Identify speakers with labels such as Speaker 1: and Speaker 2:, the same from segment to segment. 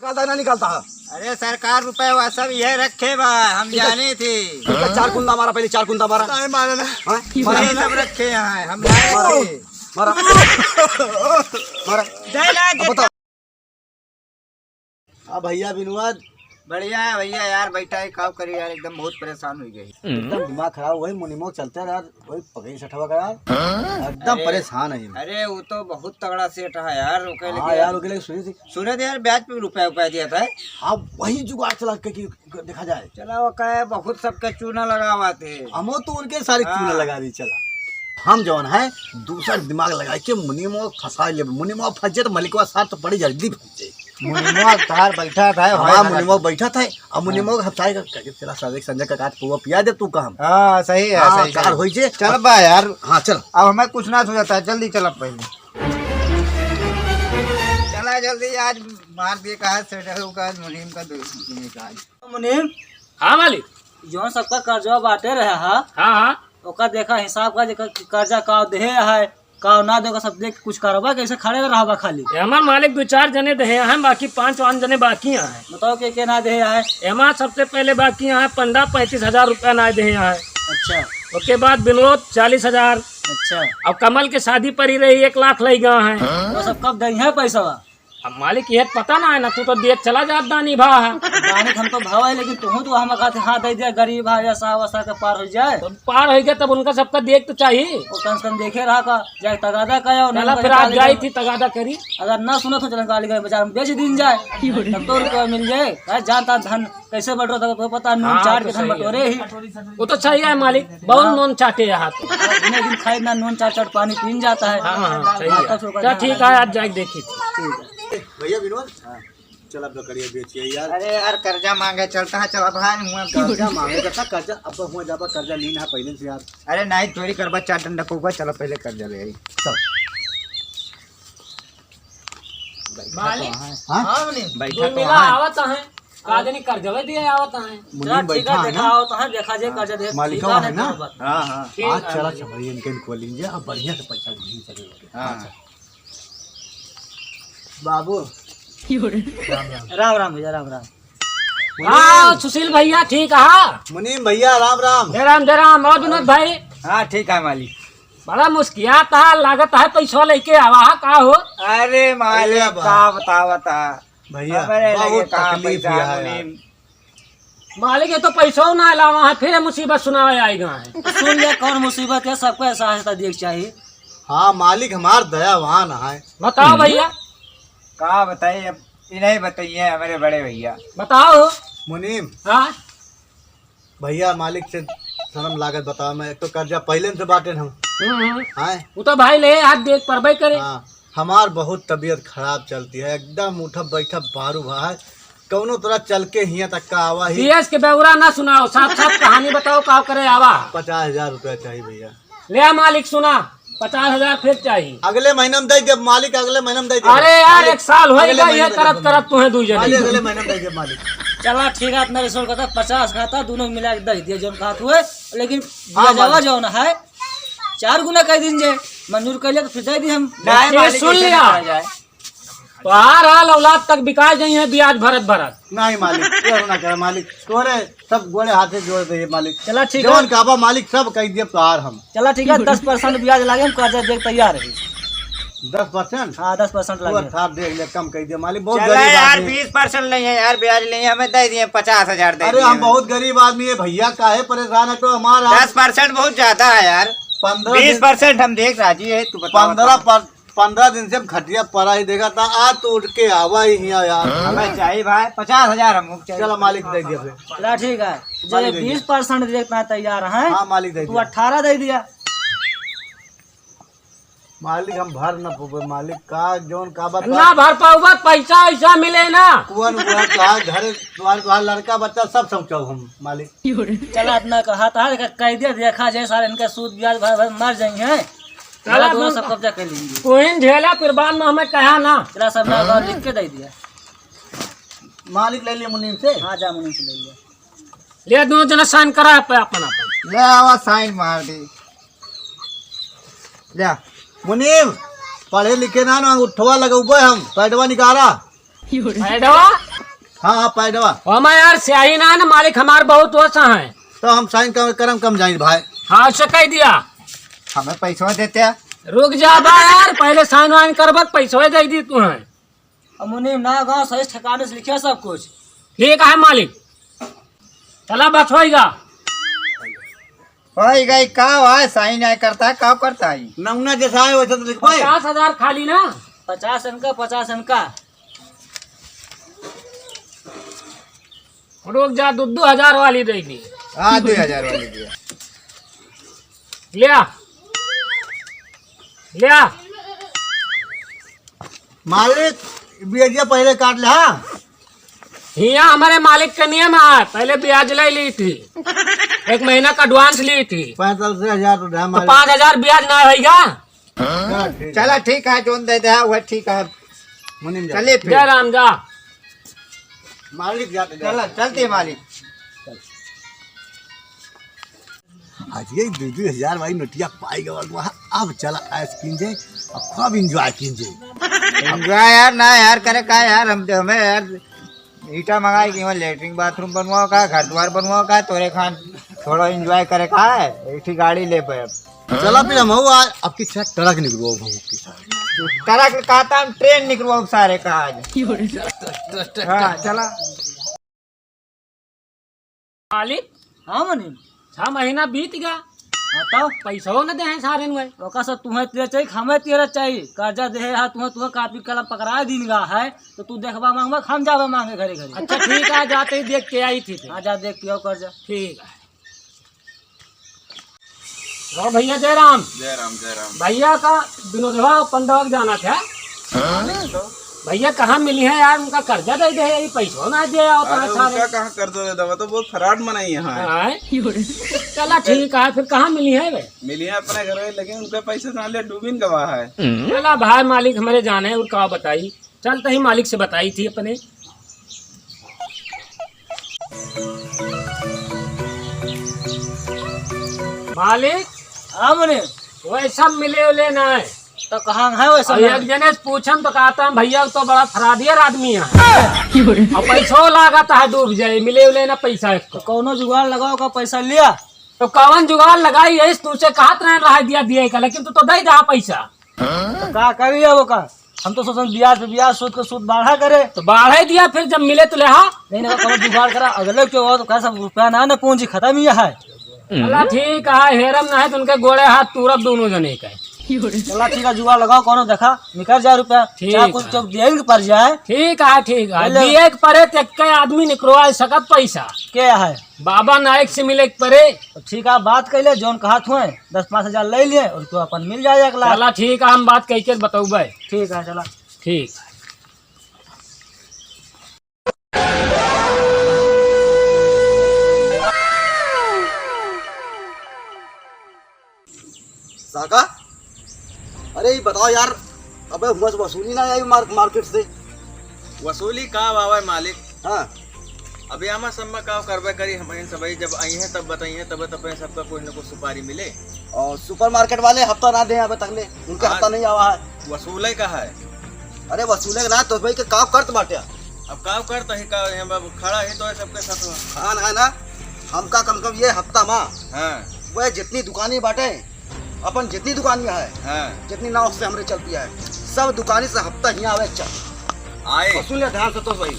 Speaker 1: निकालता ना निकालता है?
Speaker 2: अरे सरकार रुपए वह सब यह रखे बा, हम जाने थे।
Speaker 1: 4 कुंदा मारा, पहले 4 कुंदा मारा।
Speaker 2: मारा ना,
Speaker 1: मारा
Speaker 2: सब रखे यहाँ, हम लाए थे।
Speaker 1: मारा मारा। अब बताओ।
Speaker 3: हाँ भैया विनोद,
Speaker 2: बढ़िया है भैया यार, बैठा है काम करी यार, एकदम बहुत परेशान हो गई।
Speaker 3: एकदम दिमाग खराब, वही मुनिमो चलते यार, वही पकड़ी सठवा का यार, एकदम परेशान है।
Speaker 2: अरे वो तो बहुत तगड़ा सेट है यार।
Speaker 3: हाँ यार, उसके लिए सुनी थी।
Speaker 2: सुने थे यार, ब्याज पे रुपया दिया था।
Speaker 3: हाँ वही जुगाड़ चला के देखा जाए।
Speaker 2: चला वो कहे बहुत सबके चूना लगा हुआ थे,
Speaker 3: हम तो उनके सारे चूना लगा दी। चला हम जौन है दूसरा दिमाग लगा के मुनिमो फंसा ले। मुनिमो फंस जाए तो मलिकवा साथ तो बड़ी जल्दी फंस जाए।
Speaker 2: मुनिमो तार बैठा था।
Speaker 3: हाँ मुनिमो बैठा था, अब मुनिमो हफ्ता चला संजय का काट पुआ पिया दे तू काम।
Speaker 2: हाँ सही है,
Speaker 3: हाँ,
Speaker 2: सही
Speaker 3: कार हो जे।
Speaker 2: चल बा यार।
Speaker 3: हाँ चल,
Speaker 2: अब हमें कुछ ना सोचता है, जल्दी चल पहले चला जल्दी। आज मार दिए कहा सेठू का, मुनीम का दोस्त
Speaker 4: मुनीम।
Speaker 5: हाँ मालिक।
Speaker 4: जो सबका कर्जा बांटे रहे है,
Speaker 5: हाँ
Speaker 4: ओका देखा हिसाब का जेकर कर्जा का दे है का ना देगा, सब देख कुछ कारोबार कैसे खड़े रहा खाली।
Speaker 5: हमार मालिक 2-4 जने दे हैं, बाकी 5 जने बाकी हैं।
Speaker 4: बताओ के ना दे है।
Speaker 5: एमा सबसे पहले बाकी है 15-35 हजार रुपया ना दे है।
Speaker 4: अच्छा।
Speaker 5: उसके बाद विनोद 40 हजार।
Speaker 4: अच्छा।
Speaker 5: अब कमल के शादी पर ही रही 1 लाख लग गया है।
Speaker 4: वो सब कब दे है पैसा?
Speaker 5: अब मालिक ये पता ना है ना, तू तो देख चला जात दानी भा है।
Speaker 4: दानी हमको भाव है, लेकिन तुम तो हम कहते हाँ दे दिया, गरीब है ऐसा अवस्था के पार हो जाए
Speaker 5: तो पार हो गया, तब उनका सबका देख तो चाहिए।
Speaker 4: वो कम से कम देखे रहा का जाए तगादा का।
Speaker 5: फिर आज गई थी तगादा करी,
Speaker 4: अगर ना सुनो तो चलो गाली गए बाजार में बेच दिन जाए, तब तो रुपया मिल जाए। जानता धन कैसे बटो तो पता, नून चाट के धन बटोरे ही।
Speaker 5: वो तो चाहिए है मालिक, बहुत नून चाटे यहाँ तो।
Speaker 4: दिन खाए ना नून चाट पानी पीन जाता है।
Speaker 5: हाँ चाहिए। ठीक है, आज जाके देखी थी।
Speaker 3: भैया विनोद, चल अब तो करिए बेचिए यार।
Speaker 2: अरे यार कर्जा मांगे चलता है, चला भाई हुआ
Speaker 3: कर्जा मांगे करता कर्जा, अब हुआ जाबा कर्जा लीन है पहले से यार।
Speaker 2: अरे नहीं चोरी करबा, 4 डंडा को चलो पहले कर्जा ले आई।
Speaker 3: चल
Speaker 5: मालिक
Speaker 3: हाँ
Speaker 2: बैठा तो
Speaker 5: मिला आवत है, काजनी कर्जवे दिए आवत है।
Speaker 3: मुनीम बैठा है ना,
Speaker 4: देखा जाए कर्जा दे
Speaker 3: मालिका है ना।
Speaker 2: हाँ हाँ
Speaker 3: आज चला चलिए इनको लीजिए, अब बढ़िया से पैसा नहीं चलेगा।
Speaker 2: हाँ।
Speaker 3: बाबू
Speaker 4: राम राम भैया, राम राम।
Speaker 5: हाँ सुशील भैया ठीक है।
Speaker 3: मुनीम भैया राम राम।
Speaker 5: जय राम। और विनोद भाई
Speaker 2: हाँ ठीक है मालिक।
Speaker 5: बड़ा मुस्कियात है, लागत है पैसा लेके आवा का हो।
Speaker 2: अरे मालिक का बता
Speaker 3: भैया बहुत तकलीफ है।
Speaker 5: मालिक ये तो पैसा ना लावा है, फिर मुसीबत सुनावे आएगा है।
Speaker 4: सुन ले कौन मुसीबत है, सबको एहसास देख चाहिए।
Speaker 3: हाँ मालिक हमार दयावान है।
Speaker 5: बताओ भैया।
Speaker 2: का बताइए, अब इन्हें बताइए हमारे बड़े भैया।
Speaker 5: बताओ।
Speaker 3: मुनीम
Speaker 5: हाँ
Speaker 3: भैया मालिक से शर्म लागत बताओ, मैं एक तो कर्जा पहले से बांटे हम। हाँ
Speaker 5: वो तो भाई ले हाथ देख परबे करे।
Speaker 3: हाँ हमार बहुत तबीयत खराब चलती है, एकदम उठब बैठब बारू भाई, कौनो तरह चल के हिया तक का आवा ही।
Speaker 5: बीएस के बेउरा ना सुनाओ, साफ साफ कहानी बताओ का करे आवा।
Speaker 3: 50,000 रुपया चाहिए भैया।
Speaker 5: ले मालिक सुना, 50,000 फिर चाहिए।
Speaker 3: अगले महीने में दे दे मालिक, अगले महीने में दे दे।
Speaker 5: अरे यार 1 साल हो
Speaker 3: अगले
Speaker 5: गया
Speaker 3: महीने
Speaker 5: ये
Speaker 3: में
Speaker 5: करत करत तुम्हें 2 जने।
Speaker 3: अगले महीने में दे दे मालिक।
Speaker 4: चला ठीक है, मेरे सोल का 50 खाता दोनों मिला के दे दिया जो खात हुए, लेकिन जावा जो ना है 4 गुना कह दिन जे मंजूर कर लिया तो फिर दे दी हम।
Speaker 5: सुन लिया, बाहर हाल औलाद तक बिका जाइए ब्याज भरत।
Speaker 3: नहीं मालिक ये ना करे मालिक, तोरे सब गोड़े हाथे जोड़ दे मालिक।
Speaker 4: चला ठीक है,
Speaker 3: जौन काबा मालिक सब कह दिए तोहार हम।
Speaker 4: चला ठीक है, 10% ब्याज लागे, हम कर्जा देख तैयार है।
Speaker 3: 10%?
Speaker 4: हाँ 10% लागे।
Speaker 3: था देख ले, कम कह दिए मालिक, बहुत
Speaker 2: चला
Speaker 3: गरीब
Speaker 2: यार
Speaker 3: आदमी।
Speaker 2: 20% नहीं है यार, ब्याज नहीं है, हमें दे दिए 50,000 दे
Speaker 3: अरे हम बहुत गरीब आदमी है भैया, काहे परेशान है तो हमारा
Speaker 2: 10% बहुत ज्यादा है यार। 20% हम देख राजी है, तू बता।
Speaker 3: 15 दिन से खटिया पड़ा ही देखा था, आज तो उठ के आवा ही हिया यार।
Speaker 2: हमें चाहिए भाई 50,000 हम चाहिए।
Speaker 3: चलो मालिक दे दिया फिर।
Speaker 4: चला ठीक है, जो
Speaker 3: मालिक दे दिया।
Speaker 4: 20% देखना तैयार है।
Speaker 3: हाँ मालिक दे
Speaker 4: तू
Speaker 3: दिया।
Speaker 4: 18 दे दिया।
Speaker 3: मालिक हम भर न पुबे मालिक, का जोन का बात
Speaker 5: ना भर पाऊबा, पैसा ऐसा मिले ना।
Speaker 3: कुवन बुआ कहा घर तुम्हारे लड़का बच्चा सब समझो हम मालिक।
Speaker 4: चला अपना कहा था कह दिया, देखा जाए सारे इनका सूद ब्याज भर मर जाएंगे। चला दोनों सब कब्जा कर लेंगे।
Speaker 5: कोइन झेला फिर बाद में हमें कहा ना।
Speaker 4: चला सब ना लिख के दे दिया।
Speaker 3: मालिक ले लिया मुनीम से।
Speaker 4: हाँ जा मुनीम से ले लिया।
Speaker 5: ले दोनों जना साइन करा पे अपन।
Speaker 2: ले आवा साइन मार दे। ले
Speaker 3: मुनीम पढ़े लिखे ना उठवा लगा हम पैडवा निकाला।
Speaker 5: पैडवा
Speaker 3: हाँ हाँ पैडवा।
Speaker 5: और मैं यार स्याही ना है ना, मालिक हमार बहुत वसा है।
Speaker 3: तो हम साइन करम कम जाएंगे भाई।
Speaker 5: हाँ उससे कह दिया।
Speaker 2: हमें पैसा देते हैं।
Speaker 5: रुक जा बा यार, पहले साइन वाइन करबक पैसा दे दी तू है।
Speaker 4: अब मुनीम ना गाँव सही ठिकाने से लिखा सब कुछ।
Speaker 5: ठीक है मालिक, चला बस होएगा।
Speaker 2: भाई गई का है साइन नहीं करता है, का करता है?
Speaker 3: नमूना जैसा है वैसा तो लिख पाए।
Speaker 5: 50,000 खाली ना।
Speaker 4: 50 इनका 50 इनका।
Speaker 5: रुक जा, 2,000 वाली देगी।
Speaker 2: हाँ 2,000 वाली दिया।
Speaker 5: लिया लिया।
Speaker 3: मालिक ब्याजिया पहले काट ले। हाँ
Speaker 5: हिया हमारे मालिक का नियम है, पहले ब्याज ले ली थी, 1 महीना का एडवांस ली थी।
Speaker 3: 45,000 तो
Speaker 5: तो 5,000 ब्याज ना होगा।
Speaker 2: चला ठीक है, जो दे दे वह ठीक है।
Speaker 3: मुनीम जा।
Speaker 2: चलिए फिर
Speaker 5: जय राम जा।
Speaker 3: मालिक जाते
Speaker 2: चला चलते मालिक।
Speaker 3: आज ये 2,000 भाई नोटिया पाएगा वहाँ। अब चला ऐस कीजिए और खूब इंजॉय कीजिए।
Speaker 2: एंजॉय यार ना यार करे का यार, हम हमें यार ईटा मंगाई कि वहाँ लेटरिन बाथरूम बनवाओ का, घर द्वार बनवाओ का, तोरे खान थोड़ा एंजॉय करे का है। एक ही गाड़ी ले पे अब
Speaker 3: चला फिर हम आज आपकी ट्रक निकलवाओ भाऊ की सारी।
Speaker 2: ट्रक कहता हम ट्रेन निकलवाओ सारे का आज। हाँ चला
Speaker 5: मालिक
Speaker 4: हाँ मुनीम।
Speaker 5: 6 महीना बीत गया,
Speaker 4: बताओ
Speaker 5: पैसा न दे हैं सारे नुए।
Speaker 4: ओका सब तुम्हें तेरा चाहिए, हमें तेरा चाहिए। कर्जा दे है तुम्हें कापी कलम पकड़ा दिन गा है तो तू देखबा मांगबा, हम जावे मांगे घरे घरे।
Speaker 5: अच्छा ठीक है, जाते ही देख के आई थी।
Speaker 4: हाँ जा देख के कर्जा।
Speaker 5: ठीक है। और भैया जय राम।
Speaker 6: जय राम जय राम।
Speaker 5: भैया का विनोदवा पंडवा जाना था। भैया कहाँ मिली है यार, उनका कर्जा दे दे, यही पैसा ना दे।
Speaker 6: अरे उनका कहाँ कर्जा दे दवा, तो बहुत फराड मनाई यहाँ
Speaker 5: चला ठीक है, फिर कहाँ मिली है वे?
Speaker 6: मिली है अपने घर में, लेकिन उनके पैसे ना ले डूबिन गवाह है।
Speaker 5: चला भाई मालिक हमारे जाने और कहा बताई, चलते ही मालिक से बताई थी अपने। मालिक
Speaker 4: हाँ मुनीम।
Speaker 5: वैसा मिले उले ना है
Speaker 4: तो कहाँ है वैसा?
Speaker 5: और एक जने से पूछम तो कहता है भैया तो बड़ा फरादियर आदमी है और पैसों लागत है डूब जाए, मिले उले ना पैसा इसको।
Speaker 4: कौनो जुगाड़ लगाओ का पैसा लिया
Speaker 5: तो कौन जुगाड़ लगाई है, तुझसे कहत रहे दिया दिए का, लेकिन तू तो दे दे पैसा।
Speaker 4: तो का करिए वो का? हम तो सोचते ब्याज पे ब्याज, सूद का सूद बढ़ा करे।
Speaker 5: तो बढ़ा दिया, फिर जब मिले तो ले हाँ
Speaker 4: नहीं कौनो जुगाड़ करा, अगले क्यों हो तो कैसा रुपया ना ना पूंजी खत्म ही है।
Speaker 5: चला ठीक है, हेरम ना है तो उनके गोड़े हाथ तुरब दोनों जने का।
Speaker 4: चला ठीक है, जुगाड़ लगाओ, कौनो देखा निकल जाए रुपया।
Speaker 5: ठीक
Speaker 4: चाहे कुछ चौक देंगे पड़ जाए।
Speaker 5: ठीक है ठीक है, दिए के परे तक आदमी निकलवा सकत पैसा।
Speaker 4: क्या है
Speaker 5: बाबा नायक से मिले के परे।
Speaker 4: तो ठीक है, बात कर ले, जोन कहा हुए 10-5 हजार ले लिए और तो अपन मिल जाए 1 लाख।
Speaker 5: चला ठीक है, हम बात कह के बताऊबे।
Speaker 4: ठीक है चला।
Speaker 5: ठीक।
Speaker 1: साका अरे ये बताओ यार, अबे बस वसूली ना आई मार्केट से।
Speaker 6: वसूली का बाबा मालिक,
Speaker 1: हाँ
Speaker 6: अभी हम सब में का करबे करी, हमारे सब जब आई है तब बताइए, तब अपने सबका कुछ न कुछ सुपारी मिले।
Speaker 1: और सुपरमार्केट वाले हफ्ता ना दे अबे तक ले, उनका हफ्ता नहीं आवा है।
Speaker 6: वसूले का है।
Speaker 1: अरे वसूले ना तो भाई के काम करत बाटे।
Speaker 6: अब काम करता है का यहाँ बाबू खड़ा है तो है सबके साथ में।
Speaker 1: हाँ ना ना, हमका कम कम ये हफ्ता माँ
Speaker 6: हाँ
Speaker 1: वह जितनी दुकानें बाटे, अपन जितनी दुकानें है,
Speaker 6: हाँ
Speaker 1: जितनी नाव से हमरे चलती है, सब दुकानी से हफ्ता यहाँ आवे चल
Speaker 6: आए।
Speaker 1: वसूल ले ध्यान से तो भाई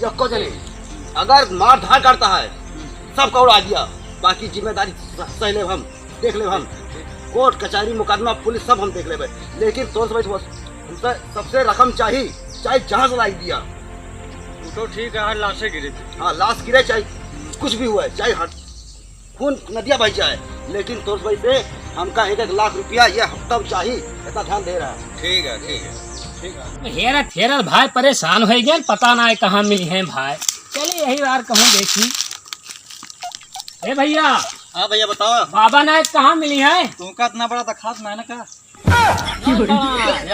Speaker 1: यक्को जने अगर मार धार करता है सब का उड़ा दिया, बाकी जिम्मेदारी सह ले, हम देख ले, हम कोर्ट कचहरी मुकदमा पुलिस सब हम देख ले। लेकिन तो हमसे सबसे रकम चाहिए, चाहे जहाँ से लाई दिया।
Speaker 6: तो ठीक है, हर लाशें गिरी थी।
Speaker 1: हाँ लाश गिरे, चाहे कुछ भी हुआ है, चाहे खून नदिया बह जाए, लेकिन तो भाई से हमका 1 लाख रुपया ये हफ्ता चाहिए, इतना ध्यान दे रहा है।
Speaker 6: ठीक है ठीक है ठीक है।
Speaker 5: हेरत हेरत भाई परेशान हो गए, पता ना है कहाँ मिली है भाई। चलिए यही बार कहूँ देखी। ए भैया।
Speaker 1: हाँ भैया बताओ।
Speaker 5: बाबा नायक कहाँ मिली है?
Speaker 1: तुमका इतना बड़ा तो खास ना है ना का?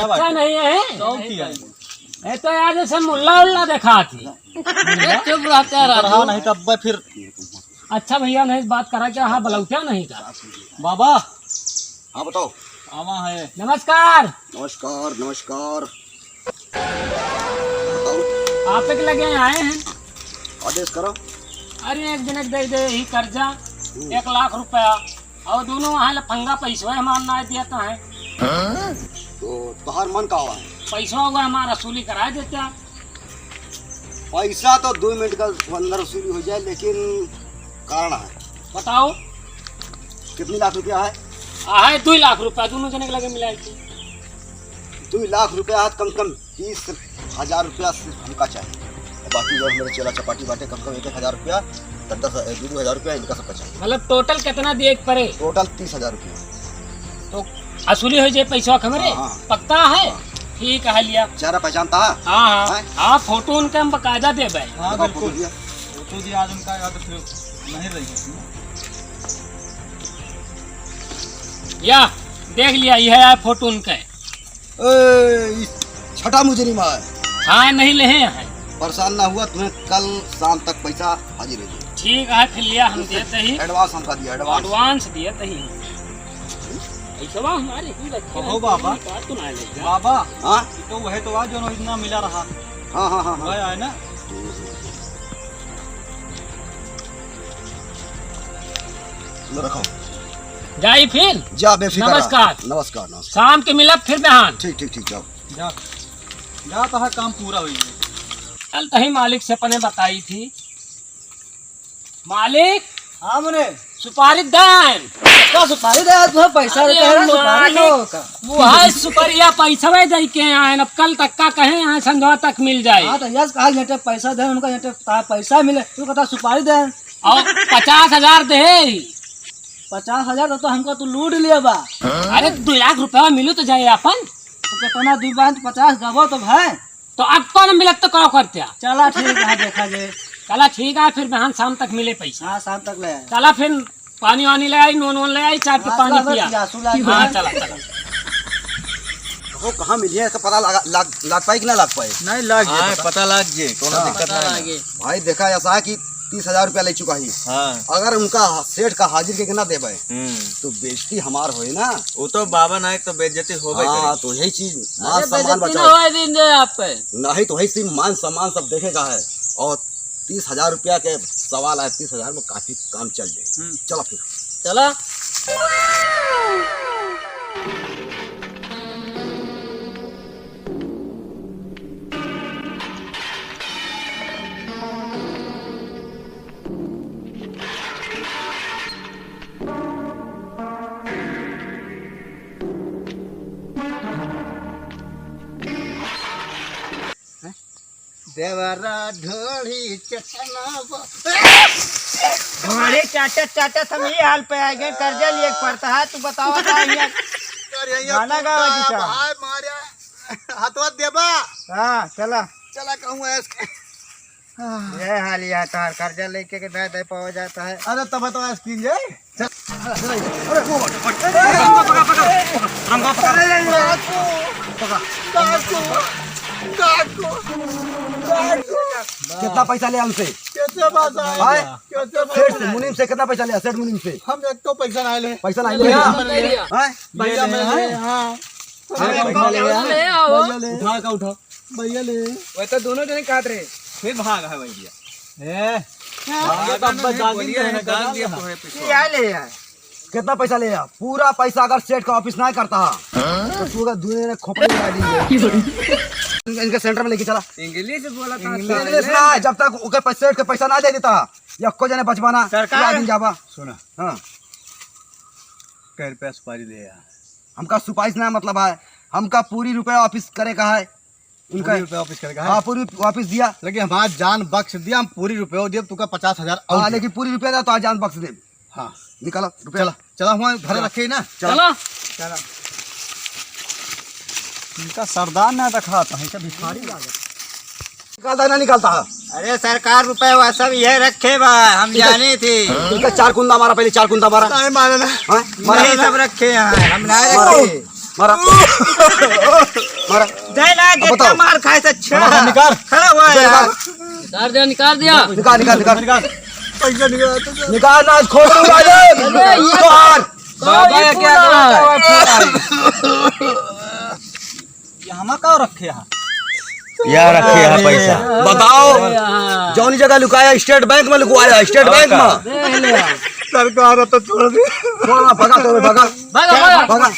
Speaker 5: अच्छा नहीं है तो यार जैसे मुल्ला उल्ला देखा थी। चुप रहता
Speaker 1: नहीं तब फिर।
Speaker 5: अच्छा भैया नहीं बात करा क्या? हाँ बलौटिया नहीं का
Speaker 1: बाबा। हाँ बताओ।
Speaker 5: आवा है। नमस्कार।
Speaker 1: नमस्कार नमस्कार।
Speaker 5: आप तक लगे आए हैं।
Speaker 1: आदेश करो।
Speaker 5: अरे एक दिन दे दे ही कर्जा 1 लाख रुपया और दोनों वहाँ लफंगा पैसा हमारा ना दिया तो है
Speaker 1: तो तोहर मन का हुआ?
Speaker 5: पैसा हुआ हमारा वसूली करा देते हैं।
Speaker 1: पैसा तो 2 मिनट का अंदर वसूली हो जाए, लेकिन कारण है।
Speaker 5: बताओ
Speaker 1: कितनी लाख रुपया है?
Speaker 5: है 2 लाख रुपया दोनों जने के लगे मिलाई थी।
Speaker 1: 2 लाख रुपया है, कम से कम 30,000 रुपया हमका चाहिए। और बाकी जो मेरे चेला चपाटी बाटे कम से कम 1,000 रुपया, 10,000 रुपया इनका सबका चाहिए।
Speaker 5: मतलब टोटल कितना दिए पड़े?
Speaker 1: टोटल 30,000 रुपया।
Speaker 5: तो वसूली हो जाए पैसा हमारे।
Speaker 1: हाँ।
Speaker 5: पक्का है? ठीक है लिया।
Speaker 1: चेहरा पहचानता है?
Speaker 5: हाँ हाँ
Speaker 1: हैं?
Speaker 5: हाँ फोटो उनका हम बकायदा दे भाई।
Speaker 6: हाँ
Speaker 1: बताओ,
Speaker 6: बिल्कुल,
Speaker 1: फोटो दिया।
Speaker 6: फोटो दिया आज उनका याद फिर नहीं रही।
Speaker 5: या देख लिया यह है फोटो उनका।
Speaker 1: छठा मुजरिम है।
Speaker 5: हाँ नहीं ले हैं।
Speaker 1: परेशान ना हुआ, तुम्हें कल शाम तक पैसा हाजिर हो जाए।
Speaker 5: ठीक है फिर लिया हम देते ही।
Speaker 1: एडवांस हमका दिया, एडवांस।
Speaker 5: एडवांस दिए ही पैसा हमारे ही रखे
Speaker 6: हो
Speaker 5: हैं।
Speaker 6: बाबा।
Speaker 5: तो ना ले जा।
Speaker 6: बाबा
Speaker 1: हाँ
Speaker 6: तो वह तो आज जो इतना मिला रहा
Speaker 1: हाँ हाँ हाँ हाँ।
Speaker 6: वह है ना।
Speaker 1: रखो,
Speaker 5: जाई फिर।
Speaker 1: जा बेफिक्र।
Speaker 5: नमस्कार।
Speaker 1: नमस्कार नमस्कार।
Speaker 5: शाम के मिलब फिर बिहान।
Speaker 1: ठीक ठीक ठीक, जाओ।
Speaker 6: जा जा तो है काम पूरा हुई।
Speaker 5: कल तही मालिक से अपने बताई थी। मालिक
Speaker 4: हाँ मुने
Speaker 5: सुपारी दान।
Speaker 4: क्या सुपारी दे तुम्हें पैसा
Speaker 5: अरे
Speaker 4: देते हैं सुपारी
Speaker 5: मालिक,
Speaker 4: लो का।
Speaker 5: वो है सुपरिया पैसा वे दे के आए अब कल तक का कहे यहाँ संध्या तक मिल जाए।
Speaker 4: हाँ तो यस कहा जटे पैसा दे उनका जटे पैसा मिले तू कहता सुपारी दे।
Speaker 5: और 50,000 दे।
Speaker 4: 50,000 तो हमको तू लूट लिया बा।
Speaker 5: अरे 2 लाख रुपया मिलू तो जाए अपन।
Speaker 4: तो कितना 2 गबो तो भाई।
Speaker 5: तो अपन मिलत तो क्या करते?
Speaker 4: चला ठीक है देखा जाए।
Speaker 5: चला ठीक है फिर बिहान शाम तक मिले पैसा।
Speaker 4: हाँ शाम तक ले आए।
Speaker 5: चला फिर पानी वानी ले आई, नोन ले आई, चाय पे पानी पिया। हाँ चला चला।
Speaker 1: वो कहाँ मिली है, इसका पता लग पाए कि ना लग पाए?
Speaker 3: नहीं लग
Speaker 6: हाँ
Speaker 3: गया
Speaker 6: पता लग जे कोनो
Speaker 1: हाँ।
Speaker 6: दिक्कत नहीं।
Speaker 1: भाई देखा ऐसा है कि 30,000 रुपया ले चुका ही।
Speaker 6: हाँ
Speaker 1: अगर उनका सेठ का हाजिर के ना देवे तो बेइज्जती हमार होए ना।
Speaker 6: वो तो बाबा नायक तो बेइज्जती हो गई।
Speaker 1: हाँ तो यही चीज मान सम्मान बचाओ।
Speaker 4: दिन दे आप पे।
Speaker 1: नहीं तो वही सिर्फ मान सम्मान सब देखेगा है। और 30,000 रुपया के सवाल है, 30,000 में काफी काम चल जाए। चलो फिर
Speaker 4: चला।
Speaker 2: देवरा ढोली चटना ढोली चाटा चाटा हम ये हाल पे आ गए। कर्जा लिए पड़ता है। तू बताओ गाना गावा जी साहब।
Speaker 3: हाथवा देबा।
Speaker 2: हाँ चला
Speaker 3: चला कहूँ
Speaker 2: ये हाल यहाँ तो कर्जा लेके के दे पावा जाता है।
Speaker 3: अरे तब तो स्क्रीन जे
Speaker 1: कितना पैसा लिया हमसे? सेठ से मुनीम से कितना पैसा लिया? सेठ मुनीम से
Speaker 3: हम एक तो पैसा नहीं ले।
Speaker 1: पैसा नहीं लिया।
Speaker 3: भैया ले। हाँ
Speaker 1: पैसा ले।
Speaker 3: उठा का उठा भैया ले।
Speaker 6: वह तो दोनों जने काट रहे फिर भाग है भैया।
Speaker 2: क्या ले यार
Speaker 1: कितना पैसा लिया? पूरा पैसा अगर सेठ का ऑफिस नहीं करता तो तू अगर दूसरे ने खोपड़ी लगा दी। इनके सेंटर में लेके चला।
Speaker 6: इंग्लिश बोला था।
Speaker 1: इंग्लिश ना, जब तक उनके सेठ के पैसा ना दे देता या को जने बचवाना
Speaker 2: सरकार
Speaker 1: दिन जाबा।
Speaker 3: सुना
Speaker 1: हाँ
Speaker 3: कह रुपया सुपारी ले यार।
Speaker 1: हमका सुपाइस ना मतलब है, हमका पूरी रुपया ऑफिस करे का है। उनका
Speaker 3: रुपया ऑफिस करेगा।
Speaker 1: हाँ पूरी वापिस दिया।
Speaker 3: लेकिन हमारा जान बख्श दिया। हम पूरी रुपया दिए तुका 50,000
Speaker 1: हाँ लेकिन पूरी रुपया था तो आज जान बख्श दे।
Speaker 3: हाँ
Speaker 1: निकालो रुपया।
Speaker 3: चला चला हुआ घर रखे ना।
Speaker 5: चलो
Speaker 3: इनका सरदार ना रखा था भिखारी
Speaker 1: निकालता है ना निकालता है?
Speaker 2: अरे सरकार रुपए वह सब ये रखे बा हम जाने थे।
Speaker 1: इनका 4 कुंदा मारा, पहले 4 कुंदा मारा।
Speaker 3: नहीं मारे ना।
Speaker 1: हाँ? मारा
Speaker 2: नहीं सब रखे हैं हम ना रखे।
Speaker 1: मारा मारा।
Speaker 2: देना
Speaker 1: अब
Speaker 2: कितना
Speaker 1: बताओ।
Speaker 2: मार खाए से अच्छा
Speaker 3: निकाल।
Speaker 2: खड़ा हुआ है यार।
Speaker 5: निकाल दिया।
Speaker 1: निकाल निकाल निकाल
Speaker 3: निकाल पैसा निकाल।
Speaker 1: निकाल ना, खोल दूंगा
Speaker 6: बाबा क्या
Speaker 3: ये हमा का रखे यहाँ या रखे है पैसा।
Speaker 1: बताओ जौनी जगह लुकाया स्टेट बैंक में लुकवाया, स्टेट बैंक में।
Speaker 4: देख ले यार।
Speaker 3: सरकार तो छोड़ दी।
Speaker 1: भगा भगा तो भगा
Speaker 4: भागा, भागा।
Speaker 1: भगा।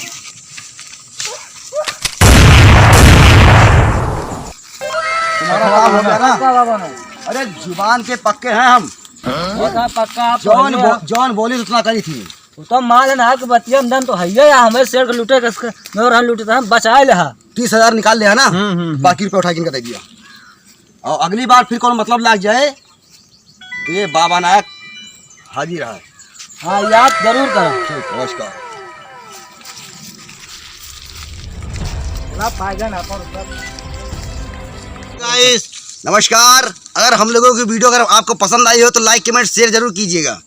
Speaker 1: तुम्हारा काम हो गया ना?
Speaker 4: पक्का बाबा ने।
Speaker 1: अरे जुबान के पक्के हैं हम।
Speaker 4: पक्का पक्का आप
Speaker 1: जौन
Speaker 4: भैया।
Speaker 1: जौन बोली उतना करी थी।
Speaker 4: तो मान लेना कि बतिया में दम तो है या हमें शेर के लूटे के मैं और हम लूटे तो हम बचाए ले हा।
Speaker 1: 30,000 निकाल लिया ना, बाकी रुपये उठा के इनका दे दिया। और अगली बार फिर कौन मतलब लग जाए तो ये बाबा नायक हाजिर है।
Speaker 4: हाँ याद जरूर करो।
Speaker 1: ठीक, नमस्कार। गाइस नमस्कार। अगर हम लोगों की वीडियो अगर आपको पसंद आई हो तो लाइक कमेंट शेयर जरूर कीजिएगा।